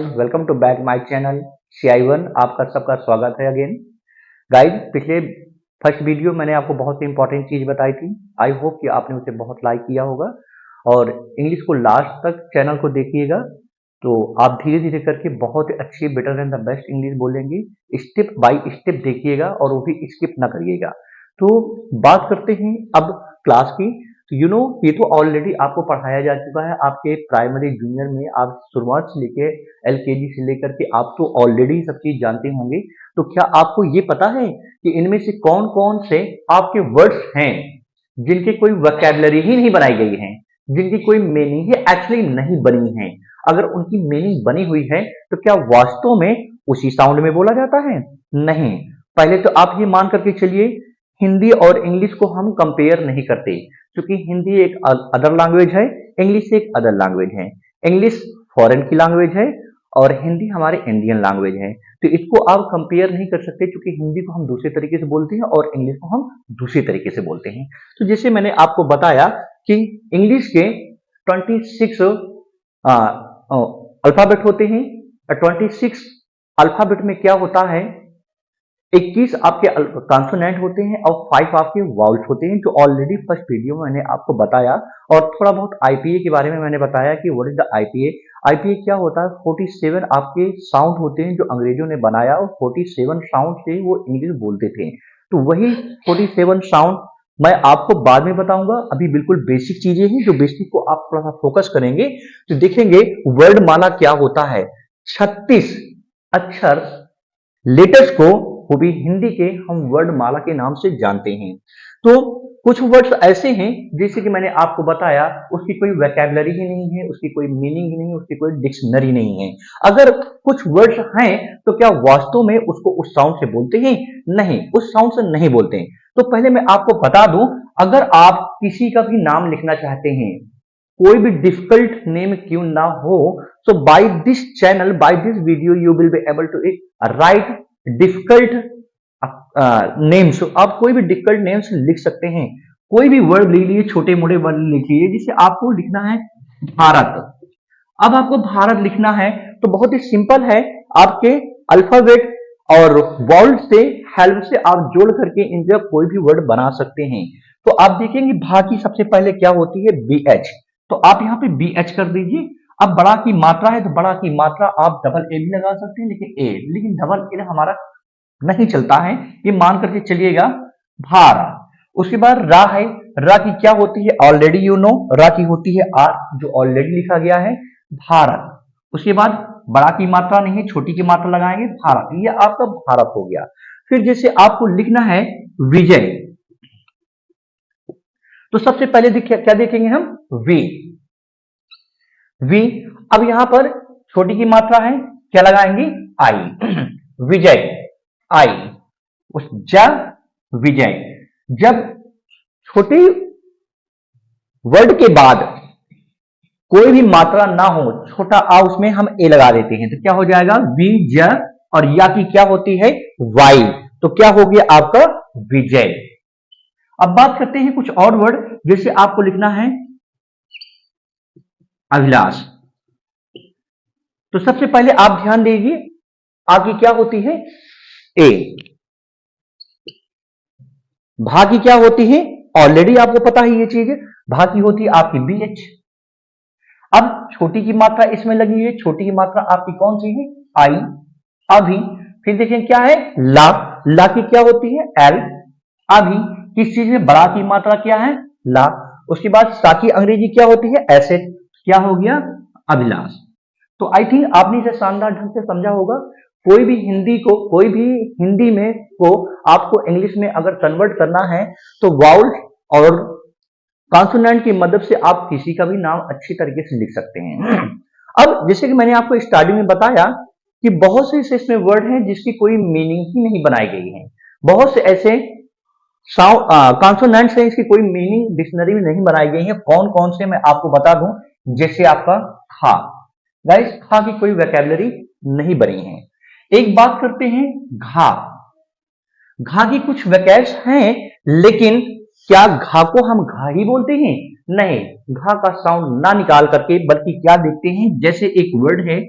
Welcome to back my channel CI1। आपका सबका स्वागत है अगेन। गाइज, पिछले फर्स्ट वीडियो मैंने आपको बहुत ही इंपॉर्टेंट चीज बताई थी। आई होप कि आपने उसे बहुत लाइक किया होगा और इंग्लिश को लास्ट तक चैनल को देखिएगा तो आप धीरे धीरे करके बहुत अच्छी better than the best English बोलेंगे। स्टेप बाय स्टेप देखिएगा और वो भी स्किप ना करिएगा। तो बात करते हैं अब क्लास की। तो ये तो ऑलरेडी आपको पढ़ाया जा चुका है आपके प्राइमरी जूनियर में। आप शुरुआत से लेके LKG से लेकर के आप तो ऑलरेडी सब चीज जानते होंगे। तो क्या आपको ये पता है कि इनमें से कौन कौन से आपके वर्ड्स हैं जिनकी कोई वोकैबुलरी ही नहीं बनाई गई है, जिनकी कोई मीनिंग ही एक्चुअली नहीं बनी है? अगर उनकी मीनिंग बनी हुई है तो क्या वास्तव में उसी साउंड में बोला जाता है? नहीं। पहले तो आप ये मान करके चलिए, हिंदी और इंग्लिश को हम कंपेयर नहीं करते, क्योंकि हिंदी एक अदर लैंग्वेज है, इंग्लिश एक अदर लैंग्वेज है। इंग्लिश फॉरेन की लैंग्वेज है और हिंदी हमारे इंडियन लैंग्वेज है। तो इसको आप कंपेयर नहीं कर सकते, क्योंकि हिंदी को हम दूसरे तरीके से बोलते हैं और इंग्लिश को हम दूसरे तरीके से बोलते हैं। तो जैसे मैंने आपको बताया कि इंग्लिश के 26 अल्फाबेट होते हैं। 26 अल्फाबेट में क्या होता है, 21 आपके कॉन्सोनेंट होते हैं और 5 आपके वाउल्स होते हैं, जो ऑलरेडी फर्स्ट वीडियो में मैंने आपको बताया। और थोड़ा बहुत IPA के बारे में मैंने बताया कि what is the IPA। IPA क्या होता है, 47 आपके साउंड होते हैं जो अंग्रेजों ने बनाया और 47 साउंड से वो इंग्लिश बोलते थे। तो वही 47 साउंड मैं आपको बाद में बताऊंगा। अभी बिल्कुल बेसिक चीजें हैं, जो बेसिक को आप थोड़ा सा फोकस करेंगे तो देखेंगे वर्ड माला क्या होता है। 36 अक्षर लेटर्स को वो भी हिंदी के हम वर्ड माला के नाम से जानते हैं। तो कुछ वर्ड्स ऐसे हैं जैसे कि मैंने आपको बताया, उसकी कोई वोकैबुलरी ही नहीं है, उसकी कोई मीनिंग ही नहीं, उसकी कोई डिक्शनरी नहीं है। अगर कुछ वर्ड्स हैं तो क्या वास्तव में उसको उस साउंड से बोलते हैं? नहीं, उस साउंड से नहीं बोलते हैं। तो पहले मैं आपको बता दूं, अगर आप किसी का भी नाम लिखना चाहते हैं, कोई भी डिफिकल्ट नेम क्यों ना हो, so by this channel, by this video you will be able to write difficult names. आप कोई भी डिफिकल्ट नेम्स लिख सकते हैं। कोई भी वर्ड ले लीजिए, छोटे मोटे वर्ड लिखिए। जैसे आपको लिखना है भारत। अब आपको भारत लिखना है तो बहुत ही सिंपल है, आपके अल्फाबेट और वॉल्ड से हेल्प से आप जोड़ करके इनका कोई भी वर्ड बना सकते हैं। तो आप देखेंगे भा की सबसे पहले क्या होती है, BH। तो आप यहाँ पे BH कर दीजिए। अब बड़ा की मात्रा है तो बड़ा की मात्रा आप डबल ए भी लगा सकते हैं, लेकिन डबल ए हमारा नहीं चलता है, ये मान करके चलिएगा भारा। उसके बाद रा है। रा की क्या होती है, ऑलरेडी यू नो, रा की होती है आर, जो ऑलरेडी लिखा गया है, भारत। उसके बाद बड़ा की मात्रा नहीं है, छोटी की मात्रा लगाएंगे, भारत। ये आपका भारत हो गया। फिर जैसे आपको लिखना है विजय, तो सबसे पहले क्या देखेंगे हम, वी। अब यहां पर छोटी की मात्रा है, क्या लगाएंगे, आई। विजय, आई। उस विजय। जब छोटे वर्ड के बाद कोई भी मात्रा ना हो, छोटा आ, उसमें हम ए लगा देते हैं, तो क्या हो जाएगा, विजय। और या की क्या होती है, वाई। तो क्या हो गया आपका विजय। अब बात करते हैं कुछ और वर्ड। जैसे आपको लिखना है अभिलाष, तो सबसे पहले आप ध्यान दीजिए, आगे क्या होती है, ए। भा की क्या होती है, ऑलरेडी आपको पता है ये चीज। भा की होती है आपकी BH। अब छोटी की मात्रा इसमें लगी है, छोटी की मात्रा आपकी कौन सी है, आई। अभी फिर देखें क्या है, ला। ला की क्या होती है, एल। अभी किस चीज में बड़ा की मात्रा क्या है, ला। उसके बाद सा की अंग्रेजी क्या होती है, एसेट। क्या हो गया, अभिलाष। तो आई थिंक आपने इसे शानदार ढंग से समझा होगा। कोई भी हिंदी में को आपको इंग्लिश में अगर कन्वर्ट करना है तो वाउल और कॉन्सोनेंट की मदद से आप किसी का भी नाम अच्छी तरीके से लिख सकते हैं। अब जैसे कि मैंने आपको स्टार्टिंग में बताया कि बहुत से ऐसे इसमें वर्ड हैं जिसकी कोई मीनिंग ही नहीं बनाई गई है। बहुत से ऐसे कॉन्सोनेंट्स हैं, इसकी कोई मीनिंग डिक्शनरी में नहीं बनाई गई है। कौन कौन से मैं आपको बता दूं, जैसे आपका खा। गाइस, खा की कोई वोकैबुलरी नहीं बनी है। एक बात करते हैं घा। घा की कुछ वोकैब्स हैं, लेकिन क्या घा को हम घा ही बोलते हैं? नहीं, घा का साउंड ना निकाल करके बल्कि क्या देखते हैं, जैसे एक वर्ड है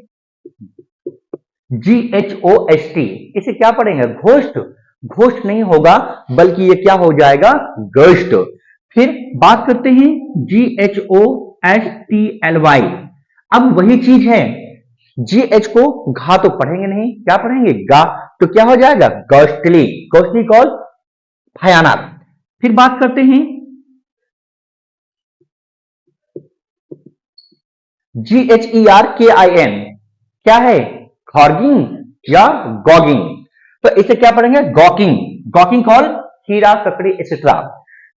GHOST, इसे क्या पढ़ेंगे? घोस्ट। घोस्ट नहीं होगा बल्कि ये क्या हो जाएगा? गोस्ट। फिर बात करते हैं GHOSTLY। अब वही चीज है, GH को घा तो पढ़ेंगे नहीं, क्या पढ़ेंगे? गा। तो क्या हो जाएगा? गोस्टली। गोस्टली कॉल भयानक। फिर बात करते हैं GHERKIN, क्या है? खॉर्गिंग या गॉगिंग। तो इसे क्या पढ़ेंगे? गॉकिंग। गॉकिंग कॉल कीड़ा ककड़ी एक्सेट्रा।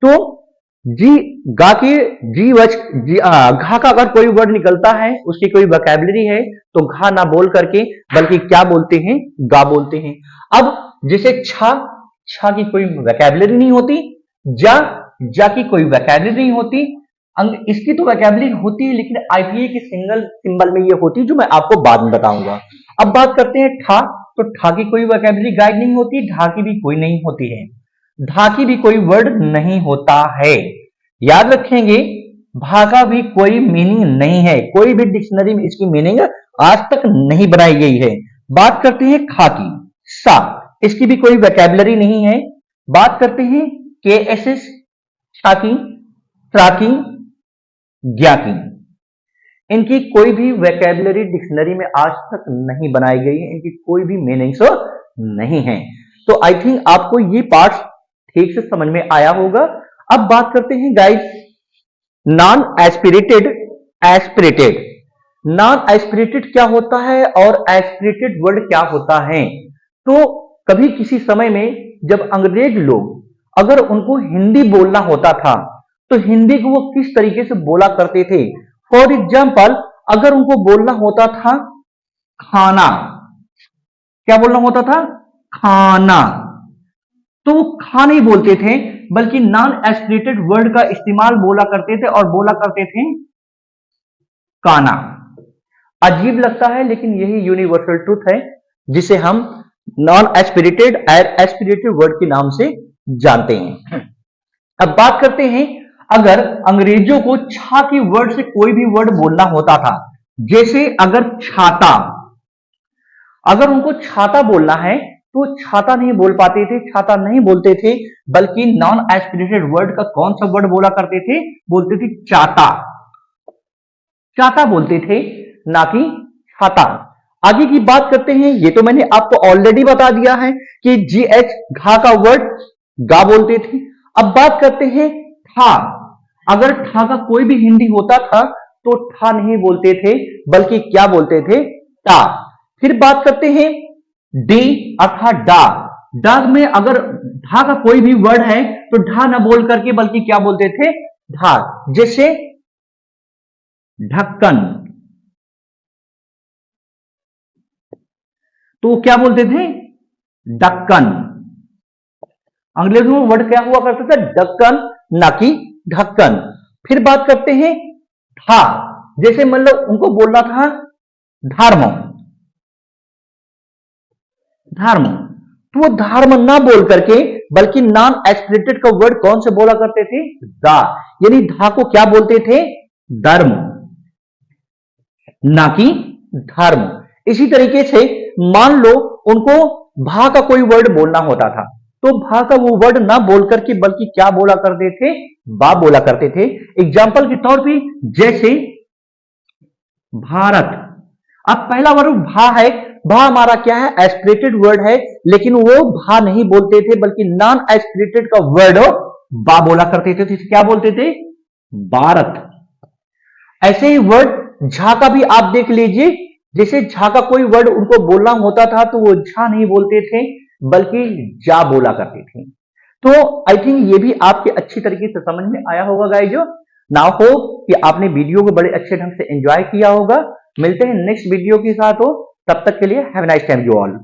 तो जी गा के जी वच जी घा का अगर कोई वर्ड निकलता है, उसकी कोई वोकैबुलरी है, तो घा ना बोल करके बल्कि क्या बोलते हैं? गा बोलते हैं। अब जैसे छा, छा की कोई वोकैबुलरी नहीं होती, जा की कोई वोकैबुलरी नहीं होती, इसकी तो वोकैबुलरी होती है लेकिन आईपीए के सिंगल सिंबल में ये होती है, जो मैं आपको बाद में बताऊंगा। अब बात करते हैं ठा, तो ठा की कोई वोकैबुलरी गाइड नहीं होती, ढा की भी कोई नहीं होती है, धा की भी कोई वर्ड नहीं होता है। याद रखेंगे, भा का भी कोई मीनिंग नहीं है, कोई भी डिक्शनरी में इसकी मीनिंग आज तक नहीं बनाई गई है। बात करते हैं खा की, सा, इसकी भी कोई वोकैबुलरी नहीं है। बात करते हैं KSS, छाकी, त्राकी, ज्ञाकी, इनकी कोई भी वोकैबुलरी डिक्शनरी में आज तक नहीं बनाई गई है, इनकी कोई भी मीनिंग्स नहीं है। तो आई थिंक आपको ये पार्ट ठीक से समझ में आया होगा। अब बात करते हैं guys non aspirated, aspirated. Non aspirated क्या होता है और एस्पिरेटेड वर्ड क्या होता है? तो कभी किसी समय में जब अंग्रेज लोग अगर उनको हिंदी बोलना होता था, तो हिंदी को वो किस तरीके से बोला करते थे? फॉर एग्जाम्पल, अगर उनको बोलना होता था खाना, क्या बोलना होता था? खाना, तो वो खा नहीं बोलते थे बल्कि नॉन एस्पिरेटेड वर्ड का इस्तेमाल बोला करते थे और बोला करते थे काना। अजीब लगता है लेकिन यही यूनिवर्सल ट्रूथ है, जिसे हम नॉन एस्पिरेटेड और एस्पिरेटेड वर्ड के नाम से जानते हैं। अब बात करते हैं, अगर अंग्रेजों को छा की वर्ड से कोई भी वर्ड बोलना होता था, जैसे अगर छाता, अगर उनको छाता बोलना है तो छाता नहीं बोल पाते थे, छाता नहीं बोलते थे, बल्कि नॉन एस्पिरेटेड वर्ड का कौन सा वर्ड बोला करते थे? बोलते थे चाता। चाता बोलते थे, ना कि छाता। आगे की बात करते हैं, ये तो मैंने आपको ऑलरेडी बता दिया है कि GH घा का वर्ड गा बोलते थे। अब बात करते हैं ठा, अगर ठा का कोई भी हिंदी होता था तो ठा नहीं बोलते थे बल्कि क्या बोलते थे? टा। फिर बात करते हैं डी अर्थात डा। डा में अगर ढा का कोई भी वर्ड है तो ढा ना बोल करके बल्कि क्या बोलते थे? ढा। जैसे ढक्कन, तो क्या बोलते थे? डक्कन। अंग्रेजी में वर्ड क्या हुआ करता था? डक्कन, ना कि ढक्कन। फिर बात करते हैं धा, जैसे मतलब उनको बोलना था धर्म, धर्म, तो वो धर्म ना बोल करके बल्कि नॉन एस्पिरेटेड का वर्ड कौन से बोला करते थे? दा। यानी धा को क्या बोलते थे? धर्म, ना कि धर्म। इसी तरीके से मान लो उनको भा का कोई वर्ड बोलना होता था, तो भा का वो वर्ड ना बोल करके बल्कि क्या बोला करते थे? बा बोला करते थे। एग्जाम्पल के तौर पे जैसे भारत, अब पहला वर्ड भा है, भा हमारा क्या है? एस्पिरेटेड वर्ड है, लेकिन वो भा नहीं बोलते थे बल्कि नॉन एस्पिरेटेड का वर्ड बा बोला करते थे, तो क्या बोलते थे? भारत। ऐसे ही वर्ड झा का भी आप देख लीजिए, जैसे झा का कोई वर्ड उनको बोलना होता था तो वो झा नहीं बोलते थे बल्कि जा बोला करते थे। तो आई थिंक ये भी आपके अच्छी तरीके से समझ में आया होगा गाइजो। नाउ होप कि आपने वीडियो को बड़े अच्छे ढंग से एंजॉय किया होगा। मिलते हैं नेक्स्ट वीडियो के साथ, हो तब तक के लिए have a nice time you all.